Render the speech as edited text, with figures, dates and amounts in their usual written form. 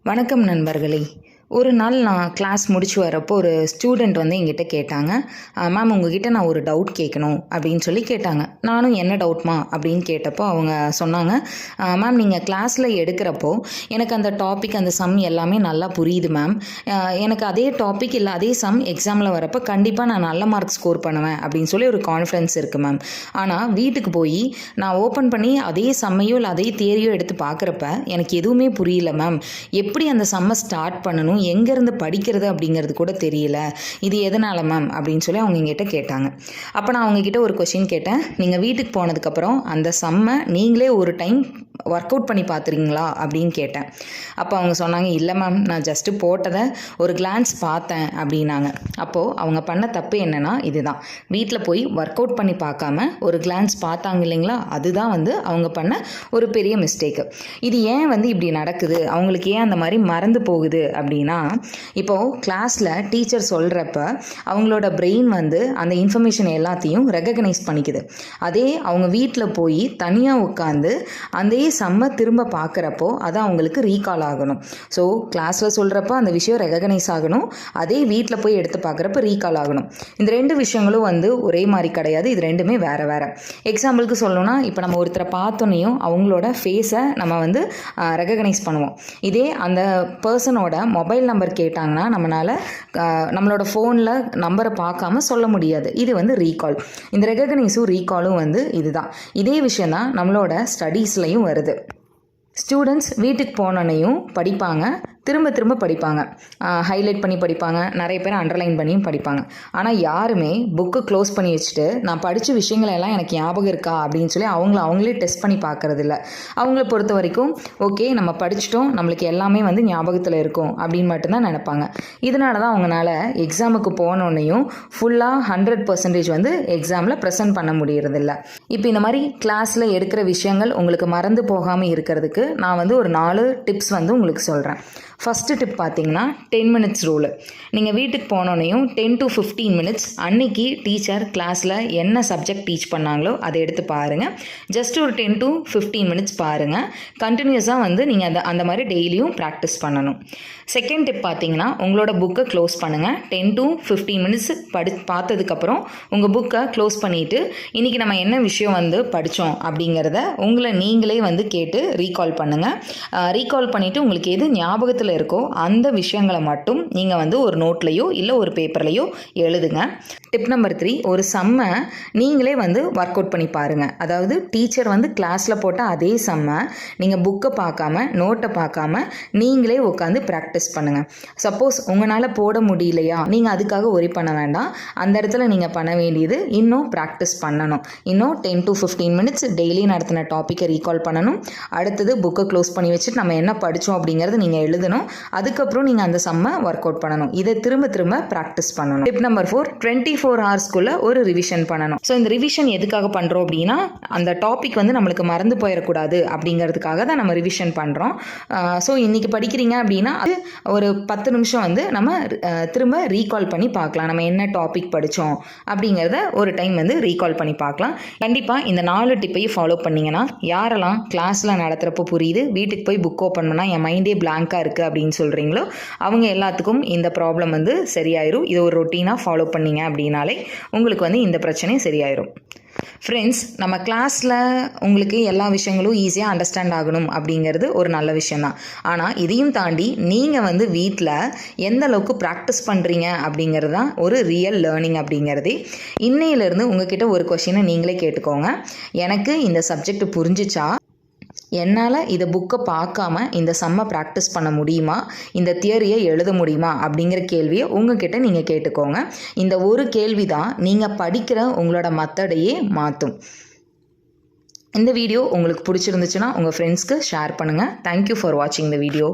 வணக்கம் நண்பர்களே. ஒரு நாள் நான் கிளாஸ் முடிச்சு வரப்போ ஒரு ஸ்டூடெண்ட் வந்து என்கிட்ட கேட்டாங்க, மேம் உங்ககிட்ட நான் ஒரு டவுட் கேட்கணும் அப்படின்னு சொல்லி கேட்டாங்க. நானும் என்ன டவுட்மா அப்படின்னு கேட்டப்போ அவங்க சொன்னாங்க, மேம் நீங்கள் கிளாஸில் எடுக்கிறப்போ எனக்கு அந்த டாபிக் அந்த சம் எல்லாமே நல்லா புரியுது மேம். எனக்கு அதே டாபிக் இல்லை அதே சம் எக்ஸாமில் வரப்போ கண்டிப்பாக நான் நல்ல மார்க் ஸ்கோர் பண்ணுவேன் அப்படின்னு சொல்லி ஒரு கான்ஃபிடன்ஸ் இருக்குது மேம். ஆனால் வீட்டுக்கு போய் நான் ஓப்பன் பண்ணி அதே சம்மையோ இல்லை அதே தியரியோ எடுத்து பார்க்குறப்ப எனக்கு எதுவுமே புரியல மேம். எப்படி அந்த சம்மை ஸ்டார்ட் பண்ணணும், எங்கேருந்து படிக்கிறது அப்படிங்கிறது கூட தெரியல. இது எதனால மேம் அப்படின்னு சொல்லி அவங்க எங்கிட்ட கேட்டாங்க. அப்போ நான் அவங்கக்கிட்ட ஒரு கொஷின் கேட்டேன், நீங்கள் வீட்டுக்கு போனதுக்கப்புறம் அந்த சம்மை நீங்களே ஒரு டைம் ஒர்க் அவுட் பண்ணி பார்த்துறீங்களா அப்படின்னு கேட்டேன். அப்போ அவங்க சொன்னாங்க, இல்லை மேம் நான் ஜஸ்ட்டு போட்டதை ஒரு கிளான்ஸ் பார்த்தேன் அப்படின்னாங்க. அப்போது அவங்க பண்ண தப்பு என்னென்னா இதுதான், வீட்டில் போய் ஒர்க் அவுட் பண்ணி பார்க்காம ஒரு கிளான்ஸ் பார்த்தாங்க இல்லைங்களா, அதுதான் வந்து அவங்க பண்ண ஒரு பெரிய மிஸ்டேக்கு. இது ஏன் வந்து இப்படி நடக்குது, அவங்களுக்கு ஏன் அந்த மாதிரி மறந்து போகுது அப்படின்னா, இப்போது கிளாஸில் டீச்சர் சொல்கிறப்ப அவங்களோட பிரெயின் வந்து அந்த இன்ஃபர்மேஷன் எல்லாத்தையும் ரெகக்னைஸ் பண்ணிக்குது. அதே அவங்க வீட்டில் போய் தனியாக உட்காந்து அந்த சம்மை திரும்ப பார்க்குறப்போ அது அவங்களுக்கு ரீகால் ஆகணும். ஸோ கிளாஸில் சொல்கிறப்ப அந்த விஷயம் ரெகக்னைஸ் ஆகணும், அதே வீட்டில் போய் எடுத்து பார்க்குறப்ப ரீகால் ஆகணும். இந்த ரெண்டு விஷயங்களும் வந்து ஒரே மாதிரி கிடையாது, இது ரெண்டுமே வேறு வேறு. எக்ஸாம்பிளுக்கு சொல்லணும்னா, இப்போ நம்ம ஒருத்தரை பார்த்தோன்னையும் அவங்களோட ஃபேஸை நம்ம வந்து ரெகக்னைஸ் பண்ணுவோம். இதே அந்த பர்சனோட மொபைல் நம்பர் கேட்டாங்கன்னா நம்மளோட ஃபோனில் நம்பரை பார்க்காம சொல்ல முடியாது. இது வந்து ரீகால். இந்த ரெகக்னைஸும் ரீகாலும் வந்து இதுதான். இதே விஷயம் தான் நம்மளோட ஸ்டடீஸ்லையும் வருது. ஸ்டூடெண்ட்ஸ் வீட்டுக்கு போனோன்னையும் படிப்பாங்க, திரும்ப திரும்ப படிப்பாங்க, ஹைலைட் பண்ணி படிப்பாங்க, நிறைய பேர் அண்டர்லைன் பண்ணியும் படிப்பாங்க. ஆனால் யாருமே புக்கு க்ளோஸ் பண்ணி வச்சுட்டு நான் படித்த விஷயங்களெல்லாம் எனக்கு ஞாபகம் இருக்கா அப்படின்னு சொல்லி அவங்களே டெஸ்ட் பண்ணி பார்க்குறதில்ல. அவங்கள பொறுத்த வரைக்கும் ஓகே நம்ம படிச்சிட்டோம், நம்மளுக்கு எல்லாமே வந்து ஞாபகத்தில் இருக்கும் அப்படின்னு மட்டும்தான் நினைப்பாங்க. இதனால தான் அவங்களால எக்ஸாமுக்கு போனோன்னையும் ஃபுல்லாக 100% வந்து எக்ஸாமில் ப்ரெசென்ட் பண்ண முடியறதில்ல. இப்போ இந்த மாதிரி கிளாஸில் எடுக்கிற விஷயங்கள் உங்களுக்கு மறந்து போகாமல் இருக்கிறதுக்கு நான் வந்து ஒரு 4 டிப்ஸ் வந்து உங்களுக்கு சொல்கிறேன். ஃபஸ்ட்டு டிப் பார்த்தீங்கன்னா 10 minutes ரூலு. நீங்கள் வீட்டுக்கு போனோன்னையும் 10 to 15 minutes அன்னைக்கு டீச்சர் கிளாஸில் என்ன சப்ஜெக்ட் டீச் பண்ணாங்களோ அதை எடுத்து பாருங்கள். ஜஸ்ட் ஒரு 10 to 15 minutes பாருங்கள். கண்டினியூஸாக வந்து நீங்கள் அந்த மாதிரி டெய்லியும் ப்ராக்டிஸ் பண்ணணும். செகண்ட் டிப் பார்த்தீங்கன்னா, உங்களோட புக்கை க்ளோஸ் பண்ணுங்கள். 10 to 15 minutes பார்த்ததுக்கப்புறம் உங்கள் புக்கை க்ளோஸ் பண்ணிவிட்டு இன்றைக்கி நம்ம என்ன விஷயம் வந்து படித்தோம் அப்படிங்கிறத உங்களை நீங்களே வந்து கேட்டு ரீகால் பண்ணுங்கள். ரீகால் பண்ணிவிட்டு உங்களுக்கு எது ஞாபகத்தில் இருக்கோ அந்த விஷயங்களை மட்டும் நீங்கள் வந்து ஒரு நோட்லையோ இல்லை ஒரு பேப்பர்லையோ எழுதுங்க. டிப் நம்பர் 3, ஒரு சம்மை நீங்களே வந்து ஒர்க் அவுட் பண்ணி பாருங்கள். அதாவது டீச்சர் வந்து கிளாஸில் போட்ட அதே சம்மை நீங்கள் புக்கை பார்க்காம நோட்டை பார்க்காம நீங்களே உட்காந்து ப்ராக்டிஸ் பண்ணுங்கள். சப்போஸ் உங்களால் போட முடியலையா, நீங்கள் அதுக்காக ஒரி பண்ண வேண்டாம். அந்த இடத்துல நீங்கள் பண்ண வேண்டியது இன்னும் ப்ராக்டிஸ் பண்ணணும். இன்னும் 10 to 15 minutes டெய்லி நடத்தின டாப்பிக்கை ரீகால் பண்ணணும். அடுத்தது புக்கை க்ளோஸ் பண்ணி வச்சுட்டு நம்ம என்ன படித்தோம் அப்படிங்கிறது நீங்கள் எழுதணும். அதுக்கப்புறம் நீங்கள் அந்த சம்மை ஒர்க் அவுட் பண்ணணும். இதை திரும்ப திரும்ப ப்ராக்டிஸ் பண்ணணும். டிப் நம்பர் 4, 24 ஹவர்ஸ்க்குள்ளே ஒரு ரிவிஷன் பண்ணணும். ஸோ இந்த ரிவிஷன் எதுக்காக பண்ணுறோம் அப்படின்னா, அந்த டாபிக் வந்து நம்மளுக்கு மறந்து போயிடக்கூடாது அப்படிங்கிறதுக்காக தான் நம்ம ரிவிஷன் பண்ணுறோம். ஸோ இன்றைக்கி படிக்கிறீங்க அப்படின்னா அது ஒரு 10 நிமிஷம் வந்து நம்ம திரும்ப ரீகால் பண்ணி பார்க்கலாம். நம்ம என்ன டாபிக் படித்தோம் அப்படிங்கிறத ஒரு டைம் வந்து ரீகால் பண்ணி பார்க்கலாம். கண்டிப்பாக இந்த 4 டிப்பையும் ஃபாலோ பண்ணிங்கன்னா, யாரெல்லாம் கிளாஸில் நடத்துகிறப்போ புரியுது, வீட்டுக்கு போய் புக் ஓப்பன் பண்ணால் என் மைண்டே பிளாங்காக இருக்குது அப்படின்னு சொல்கிறீங்களோ அவங்க எல்லாத்துக்கும் இந்த ப்ராப்ளம் வந்து சரியாயிரும். இது ஒரு ரொட்டீனாக ஃபாலோ பண்ணிங்க அப்படின்னாலே உங்களுக்கு வந்து இந்த பிரச்சனையும் சரியாயிரும். ஃப்ரெண்ட்ஸ், நம்ம கிளாஸில் உங்களுக்கு எல்லா விஷயங்களும் ஈஸியாக அண்டர்ஸ்டாண்ட் ஆகணும் அப்படிங்கிறது ஒரு நல்ல விஷயந்தான். ஆனால் இதையும் தாண்டி நீங்கள் வந்து வீட்டில் எந்த அளவுக்கு ப்ராக்டிஸ் பண்ணுறீங்க அப்படிங்கிறது தான் ஒரு ரியல் லேர்னிங் அப்படிங்கிறது. இன்னையிலேருந்து உங்ககிட்ட ஒரு கொஷினை நீங்களே கேட்டுக்கோங்க. எனக்கு இந்த சப்ஜெக்ட் புரிஞ்சிச்சா, என்னால் இதை புக்கை பார்க்காம இந்த சம்மை ப்ராக்டிஸ் பண்ண முடியுமா, இந்த தியரியை எழுத முடியுமா அப்படிங்கிற கேள்வியை உங்ககிட்ட நீங்கள் கேட்டுக்கோங்க. இந்த ஒரு கேள்வி தான் நீங்கள் படிக்கிற உங்களோட மெத்தடையே மாற்றும். இந்த வீடியோ உங்களுக்கு பிடிச்சிருந்துச்சுன்னா உங்கள் ஃப்ரெண்ட்ஸ்க்கு ஷேர் பண்ணுங்கள். தேங்க்யூ ஃபார் வாட்சிங் த வீடியோ.